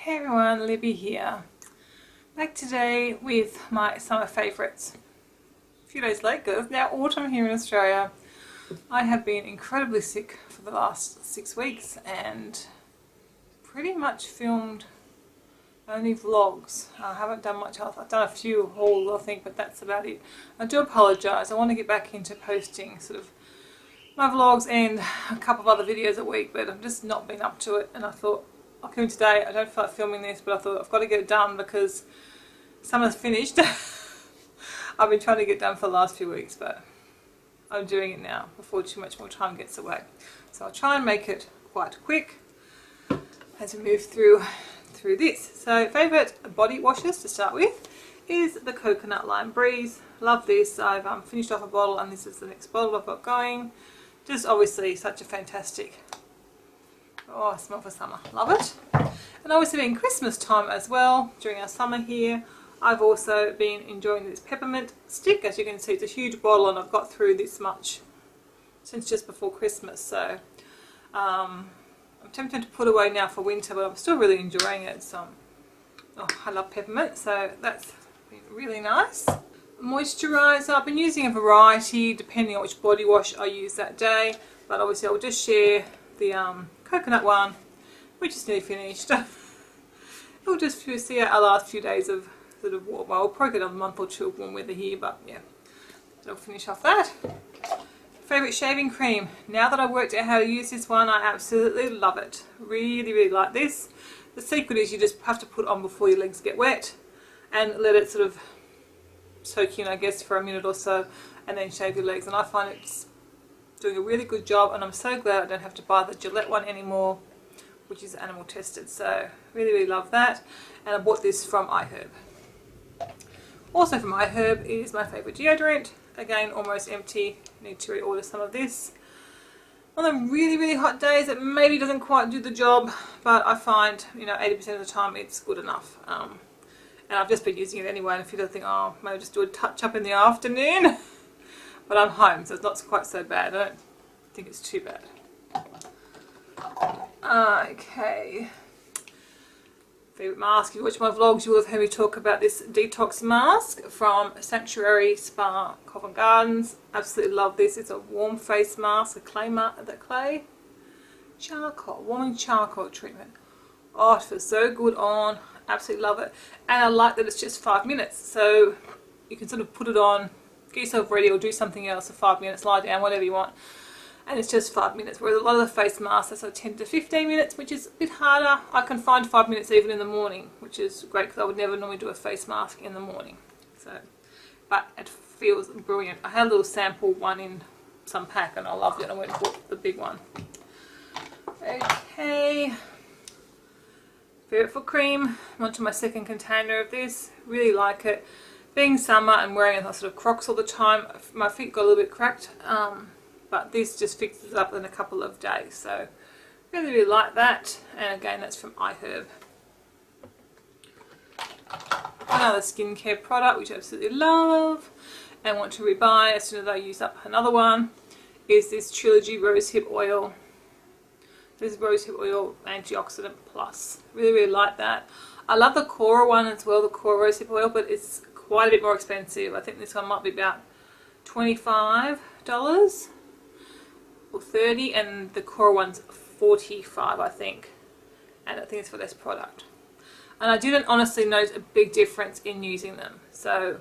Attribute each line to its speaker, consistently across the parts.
Speaker 1: Hey everyone, Libby here. Back today with my summer favourites. A few days late because it's now autumn here in Australia. I have been incredibly sick for the last 6 weeks and pretty much filmed only vlogs. I haven't done much else. I've done a few hauls I think, but that's about it. I do apologise. I want to get back into posting sort of my vlogs and a couple of other videos a week, but I've just not been up to it, and I thought I'll come today. I don't feel like filming this, but I thought I've got to get it done because summer's finished. I've been trying to get done for the last few weeks, but I'm doing it now before too much more time gets away. So I'll try and make it quite quick as we move through this. So favourite body washes to start with is the Coconut Lime Breeze. Love this. I've finished off a bottle and this is the next bottle I've got going. Just obviously such a fantastic, oh, smell for summer. Love it. And obviously being Christmas time as well during our summer here, I've also been enjoying this peppermint stick. As you can see, it's a huge bottle and I've got through this much since just before Christmas. So I'm tempted to put away now for winter, but I'm still really enjoying it. So oh, I love peppermint, so that's been really nice. Moisturiser, I've been using a variety depending on which body wash I use that day, but obviously I'll just share the coconut one, which is nearly finished. We'll just see our last few days of sort of, well, we'll probably get a month or two of warm weather here, but yeah, I'll finish off that. Favourite shaving cream. Now that I've worked out how to use this one, I absolutely love it. Really, really like this. The secret is you just have to put it on before your legs get wet and let it sort of soak in, I guess, for a minute or so, and then shave your legs. And I find it's doing a really good job, and I'm so glad I don't have to buy the Gillette one anymore, which is animal tested. So really, really love that. And I bought this from iHerb. Also from iHerb is my favourite deodorant. Again, almost empty. Need to reorder some of this. On the really, really hot days, it maybe doesn't quite do the job, but I find, 80% of the time it's good enough. And I've just been using it anyway, and if you don't think, oh, maybe just do a touch up in the afternoon. But I'm home, so it's not quite so bad. I don't think it's too bad. Okay. Favourite mask. If you watch my vlogs, you will have heard me talk about this detox mask from Sanctuary Spa Covent Gardens. Absolutely love this. It's a warm face mask, a clay charcoal, warming charcoal treatment. Oh, it feels so good on. Absolutely love it. And I like that it's just 5 minutes, so you can sort of put it on, get yourself ready, or do something else for 5 minutes, lie down, whatever you want, and it's just 5 minutes. Whereas a lot of the face masks are sort of 10 to 15 minutes, which is a bit harder. I can find 5 minutes even in the morning, which is great because I would never normally do a face mask in the morning. So, but it feels brilliant. I had a little sample one in some pack and I loved it. I went and bought the big one. Okay. Favourite foot cream. I'm onto my second container of this. Really like it. Being summer and wearing a sort of Crocs all the time, my feet got a little bit cracked, but this just fixes it up in a couple of days. So really, really like that. And again, that's from iHerb. Another skincare product which I absolutely love and want to rebuy as soon as I use up another one is this Trilogy Rosehip Oil. This is Rosehip Oil Antioxidant Plus. Really, really like that. I love the Cora one as well, the Cora Rosehip Oil, but it's quite a bit more expensive. I think this one might be about $25 or $30, and the Cora one's $45, I think. And I think it's for this product. And I didn't honestly notice a big difference in using them. So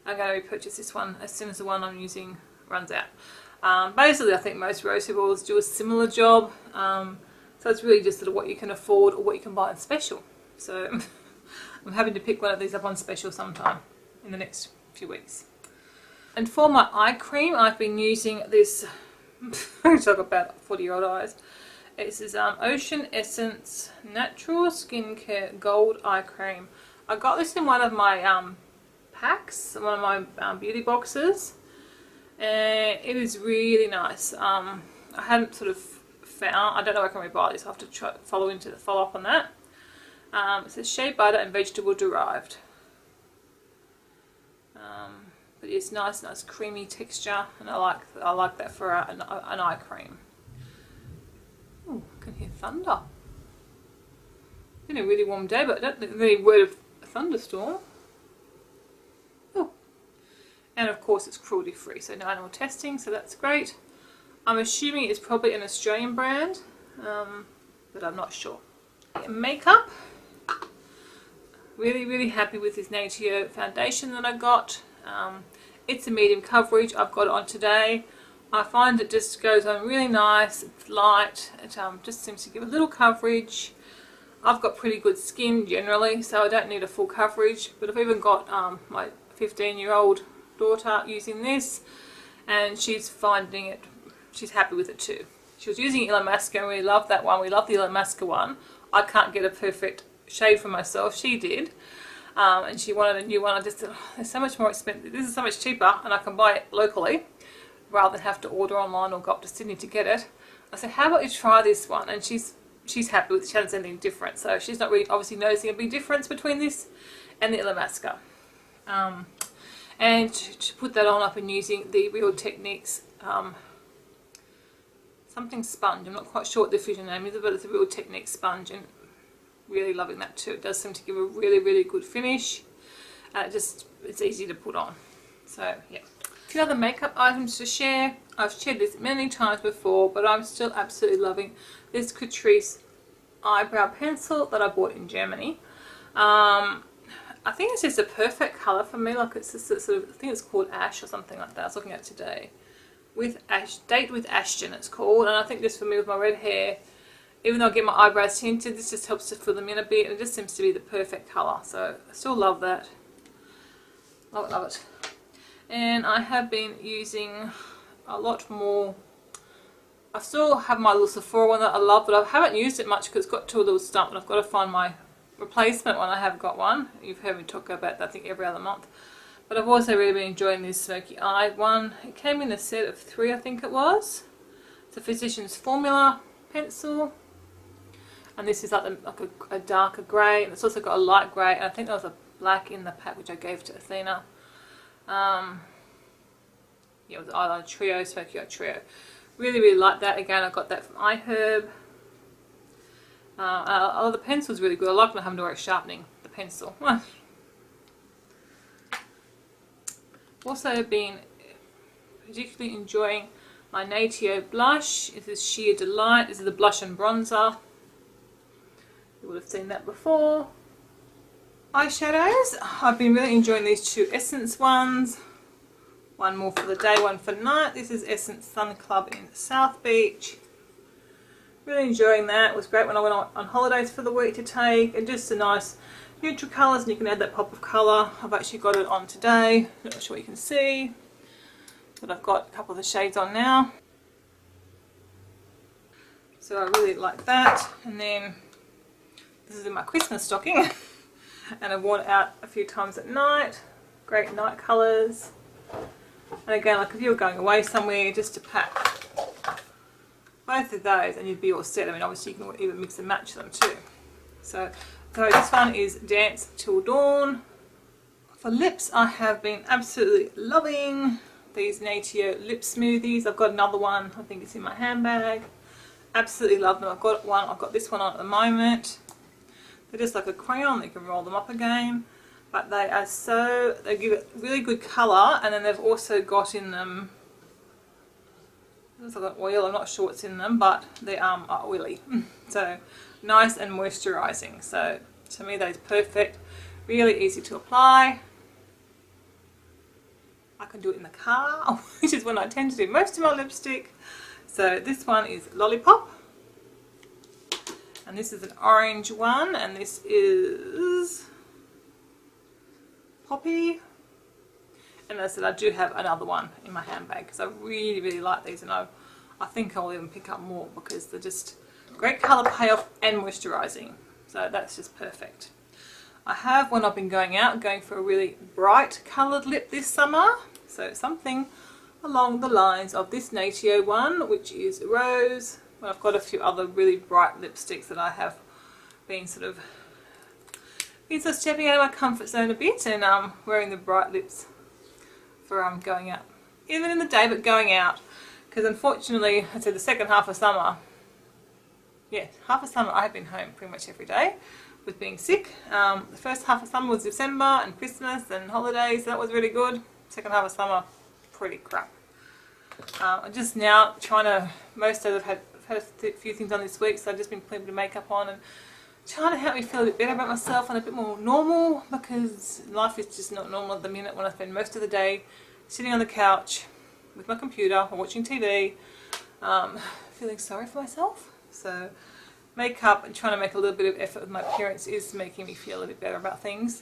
Speaker 1: I'm going to repurchase this one as soon as the one I'm using runs out. Basically, I think most rosehip oils do a similar job, so it's really just sort of what you can afford or what you can buy on special. So I'm having to pick one of these up on special sometime in the next few weeks. And for my eye cream, I've been using this, talk about 40-year-old eyes. This is Ocean Essence Natural Skincare Gold Eye Cream. I got this in one of my packs, one of my beauty boxes. And it is really nice. I hadn't sort of found, I don't know where I can buy this. I have to try follow up on that. It says shea butter and vegetable derived. But it's nice creamy texture, and I like that for an eye cream. Ooh, I can hear thunder. been a really warm day, but I don't think there's any word of a thunderstorm. Oh. And of course it's cruelty free, so no animal testing, so that's great. I'm assuming it's probably an Australian brand, but I'm not sure. Makeup. Really happy with this Natio foundation that I got. It's a medium coverage. I've got it on today. I find it just goes on really nice. It's light. It just seems to give a little coverage. I've got pretty good skin generally, so I don't need a full coverage. But I've even got my 15-year-old daughter using this, and she's finding it. She's happy with it too. She was using Illamasqua and we love that one. We love the Illamasqua one. I can't get a perfect shade for myself. She did. And she wanted a new one. I just thought, oh, they're so much more expensive. This is so much cheaper and I can buy it locally rather than have to order online or go up to Sydney to get it. I said, how about you try this one? And she's happy with it. She hasn't seen anything different. So she's not really obviously noticing a big difference between this and the Illamasqua. And to put that on, I've been using the Real Techniques something sponge. I'm not quite sure what the official name is, but it's a Real Techniques sponge, and really loving that too. It does seem to give a really good finish. It's easy to put on. So yeah. A few other makeup items to share. I've shared this many times before, but I'm still absolutely loving this Catrice eyebrow pencil that I bought in Germany. I think it's just a perfect colour for me. Like it's just a sort of, I think it's called Ash or something like that. I was looking at it today. With Ash, Date with Ashton it's called, and I think just for me with my red hair, even though I get my eyebrows tinted, this just helps to fill them in a bit, and it just seems to be the perfect colour. So I still love that. Love it. And I have been using a lot more. I still have my little Sephora one that I love, but I haven't used it much because it's got too little stump, and I've got to find my replacement one. I have got one. You've heard me talk about that I think every other month. But I've also really been enjoying this Smoky Eye one. It came in a set of 3, I think it was. It's a Physicians Formula pencil. And this is like a darker grey. And it's also got a light grey. And I think there was a black in the pack which I gave to Athena. Yeah, it was the Eyeliner Trio, Smoky Eye Trio. Really like that. Again, I got that from iHerb. The pencil's really good. I like not having to worry sharpening the pencil. Also been particularly enjoying my Natio blush. This is Sheer Delight. This is the blush and bronzer. You would have seen that before. Eyeshadows. I've been really enjoying these 2 Essence ones. One more for the day, one for night. This is Essence Sun Club in South Beach. Really enjoying that. It was great when I went on holidays for the week to take. And just a nice neutral colours, and you can add that pop of colour. I've actually got it on today. Not sure you can see, but I've got a couple of the shades on now. So I really like that. And then this is in my Christmas stocking. And I've worn it out a few times at night. Great night colours. And again, like if you were going away somewhere, just to pack both of those and you'd be all set. I mean, obviously you can even mix and match them too. So this one is Dance Till Dawn. For lips, I have been absolutely loving these Natio lip smoothies. I've got another one, I think it's in my handbag. Absolutely love them. I've got this one on at the moment. They're just like a crayon, you can roll them up again. But they give it really good colour, and then they've also got in them, looks like an oil, I'm not sure what's in them, but they are oily. So nice and moisturising. So to me that is perfect. Really easy to apply. I can do it in the car, which is when I tend to do most of my lipstick. So this one is Lollipop. And this is an orange one, and this is Poppy. And as I said, I do have another one in my handbag because I really like these, and I think I'll even pick up more because they're just great colour payoff and moisturising. So that's just perfect. I have, when I've been going out, going for a really bright coloured lip this summer. So something along the lines of this Natio one, which is Rose. Well, I've got a few other really bright lipsticks that I have been sort of stepping out of my comfort zone a bit, and wearing the bright lips for going out, even in the day, but going out, because unfortunately, I'd say the second half of summer, yeah, half of summer I have been home pretty much every day with being sick. The first half of summer was December and Christmas and holidays, so that was really good. Second half of summer, pretty crap. I'm just now trying to, most days I've had a few things on this week, so I've just been putting a bit of makeup on and trying to help me feel a bit better about myself and a bit more normal, because life is just not normal at the minute when I spend most of the day sitting on the couch with my computer or watching TV, feeling sorry for myself. So makeup and trying to make a little bit of effort with my appearance is making me feel a bit better about things.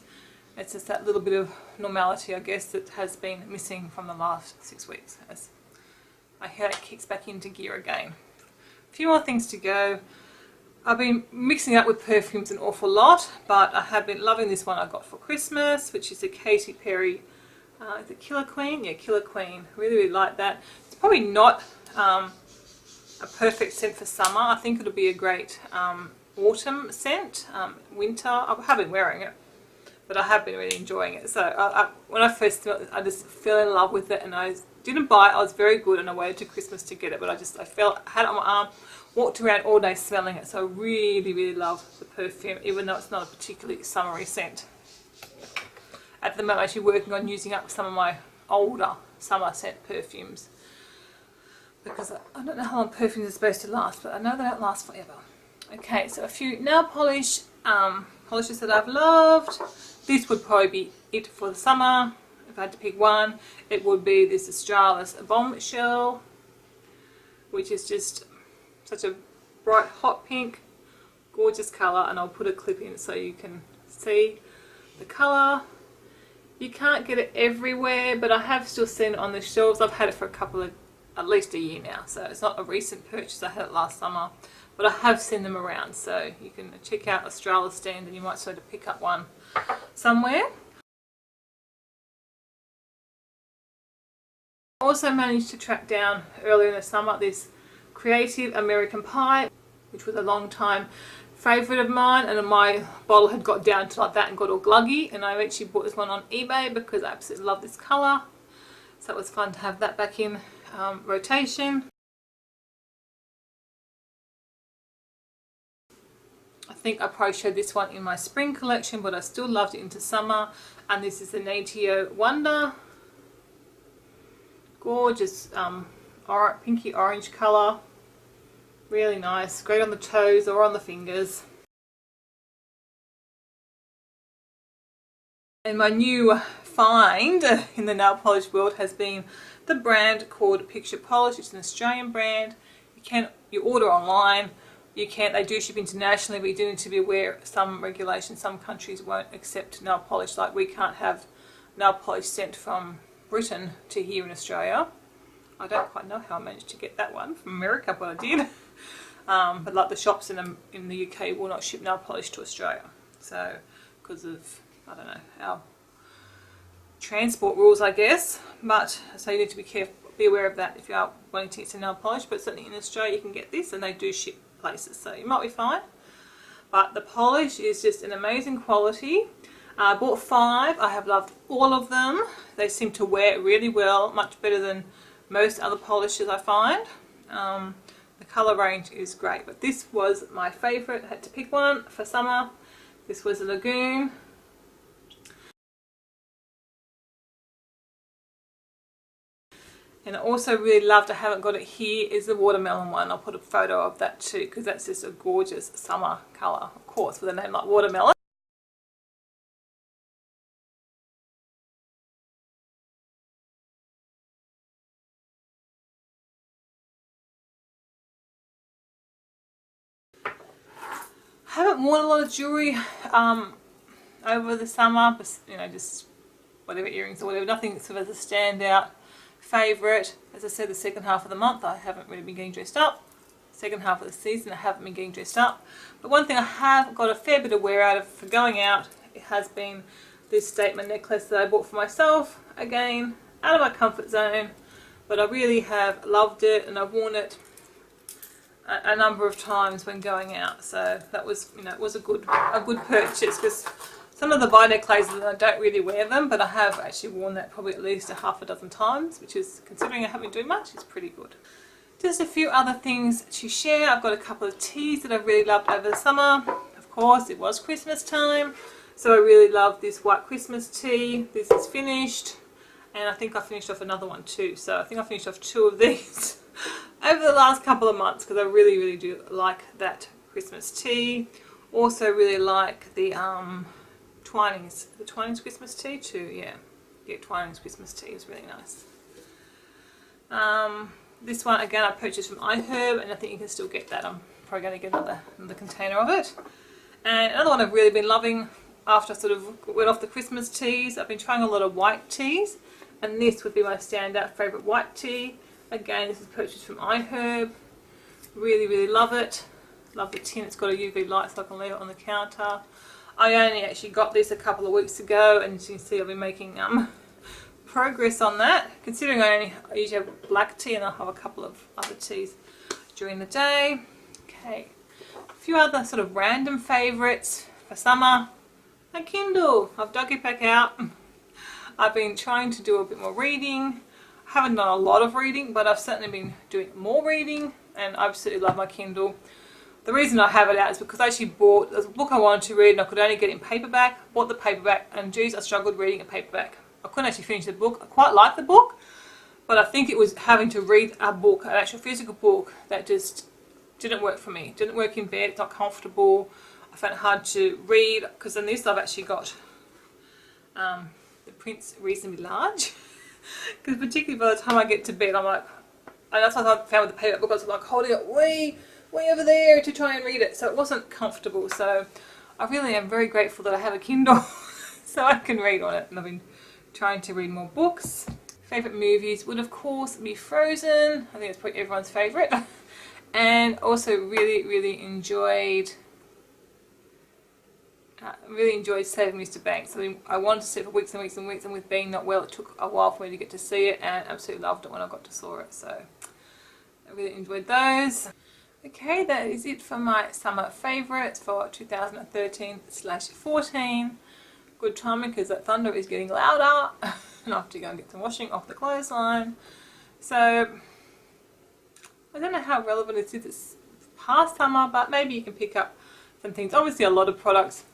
Speaker 1: It's just that little bit of normality, I guess, that has been missing from the last 6 weeks as my hair kicks back into gear again. A few more things to go. I've been mixing up with perfumes an awful lot, but I have been loving this one I got for Christmas, which is a Katy Perry, is it Killer Queen? Yeah, Killer Queen. Really, really like that. It's probably not a perfect scent for summer. I think it'll be a great autumn scent, winter. I have been wearing it, but I have been really enjoying it. So when I first smelled it, I just fell in love with it, and I didn't buy it. I was very good, and I waited to Christmas to get it, but I had it on my arm, walked around all day smelling it, so I really, really love the perfume, even though it's not a particularly summery scent. At the moment, I'm actually working on using up some of my older summer scent perfumes, because I don't know how long perfumes are supposed to last, but I know they don't last forever. Okay, so a few nail polish polishes that I've loved. This would probably be it for the summer. If I had to pick one, it would be this Australis Bombshell, which is just such a bright hot pink, gorgeous colour, and I'll put a clip in so you can see the colour. You can't get it everywhere, but I have still seen it on the shelves. I've had it for at least a year now, so it's not a recent purchase. I had it last summer, but I have seen them around, so you can check out Australis stand and you might sort of pick up one somewhere. I also managed to track down earlier in the summer this Creative American Pie, which was a long time favourite of mine, and my bottle had got down to like that and got all gluggy, and I actually bought this one on eBay because I absolutely love this colour, so it was fun to have that back in rotation. I think I probably showed this one in my spring collection, but I still loved it into summer, and this is the Natio Wonder. Gorgeous pinky orange colour, really nice, great on the toes or on the fingers. And my new find in the nail polish world has been the brand called Picture Polish. It's an Australian brand. You order online. They do ship internationally, but you do need to be aware of some regulations. Some countries won't accept nail polish, like we can't have nail polish sent from Britain to here in Australia. I don't quite know how I managed to get that one from America, but I did. But like the shops in the UK will not ship nail polish to Australia. So because of, I don't know, our transport rules, I guess. But so you need to be aware of that if you are wanting to get some nail polish. But certainly in Australia you can get this, and they do ship places, so you might be fine. But the polish is just an amazing quality. I bought 5. I have loved all of them. They seem to wear really well, much better than most other polishes I find. The colour range is great, but this was my favourite. I had to pick one for summer. This was a Lagoon. And I also really loved, I haven't got it here, is the watermelon one. I'll put a photo of that too, because that's just a gorgeous summer colour, of course, with a name like watermelon. I haven't worn a lot of jewellery over the summer, but, you know, just whatever, earrings or whatever, nothing sort of as a standout favourite. As I said, the second half of the month I haven't really been getting dressed up. Second half of the season I haven't been getting dressed up. But one thing I have got a fair bit of wear out of for going out, it has been this statement necklace that I bought for myself. Again, out of my comfort zone, but I really have loved it, and I've worn it a number of times when going out. So that was, you know, it was a good purchase, because some of the bi necklaces I don't really wear them, but I have actually worn that probably at least a half a dozen times, which is, considering I haven't been doing much, is pretty good. Just a few other things to share. I've got a couple of teas that I've really loved over the summer. Of course, it was Christmas time, so I really love this white Christmas tea. This is finished, and I think I finished off another one too. So I think I finished off 2 of these over the last couple of months because I really do like that Christmas tea. Also really like the Twinings Christmas tea too. Yeah, Twinings Christmas tea is really nice. This one again I purchased from iHerb, and I think you can still get that. I'm probably going to get another container of it. And another one I've really been loving after I sort of went off the Christmas teas. I've been trying a lot of white teas, and this would be my standout favourite white tea. Again, this is purchased from iHerb. Really love it. Love the tin. It's got a UV light so I can leave it on the counter. I only actually got this a couple of weeks ago, and as you can see I've been making progress on that, considering I usually have black tea and I'll have a couple of other teas during the day. Okay, a few other sort of random favourites for summer. My Kindle, I've dug it back out. I've been trying to do a bit more reading. I haven't done a lot of reading, but I've certainly been doing more reading, and I absolutely love my Kindle. The reason I have it out is because I actually bought a book I wanted to read and I could only get it in paperback. Bought the paperback, and geez, I struggled reading a paperback. I couldn't actually finish the book. I quite liked the book, but I think it was having to read a book, an actual physical book, that just didn't work for me. It didn't work in bed, it's not comfortable. I found it hard to read, because in this I've actually got the prints reasonably large. Because particularly by the time I get to bed, I'm like, and that's what I found with the paperback book, I was like holding it way over there to try and read it, so it wasn't comfortable. So I really am very grateful that I have a Kindle so I can read on it, and I've been trying to read more books. Favourite movies would of course be Frozen. I think it's probably everyone's favourite. And also really enjoyed Saving Mr. Banks. I mean, I wanted to see it for weeks and weeks, and with being not well, it took a while for me to get to see it, and absolutely loved it when I got to saw it. So I really enjoyed those. Okay, that is it for my summer favourites for 2013/14. Good timing because that thunder is getting louder and I have to go and get some washing off the clothesline. So I don't know how relevant it is this past summer, but maybe you can pick up some things. Obviously a lot of products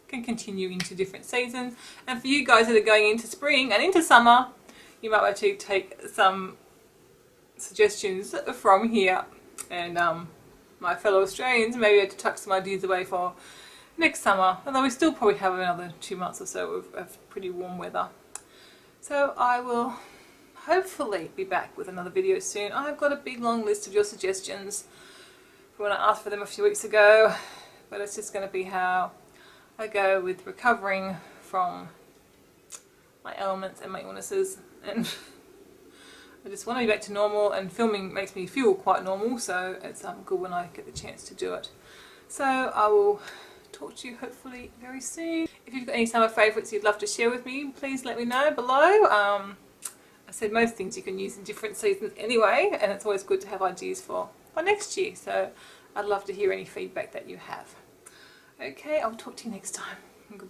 Speaker 1: can continue into different seasons, and for you guys that are going into spring and into summer, you might actually take some suggestions from here, and my fellow Australians maybe to tuck some ideas away for next summer, although we still probably have another 2 months or so of pretty warm weather. So I will hopefully be back with another video soon. I've got a big long list of your suggestions from when I asked for them a few weeks ago, but it's just going to be how I go with recovering from my ailments and my illnesses, and I just want to be back to normal, and filming makes me feel quite normal, so it's good when I get the chance to do it. So I will talk to you hopefully very soon. If you've got any summer favourites you'd love to share with me, please let me know below. I said most things you can use in different seasons anyway, and it's always good to have ideas for next year, so I'd love to hear any feedback that you have. Okay, I'll talk to you next time. Goodbye.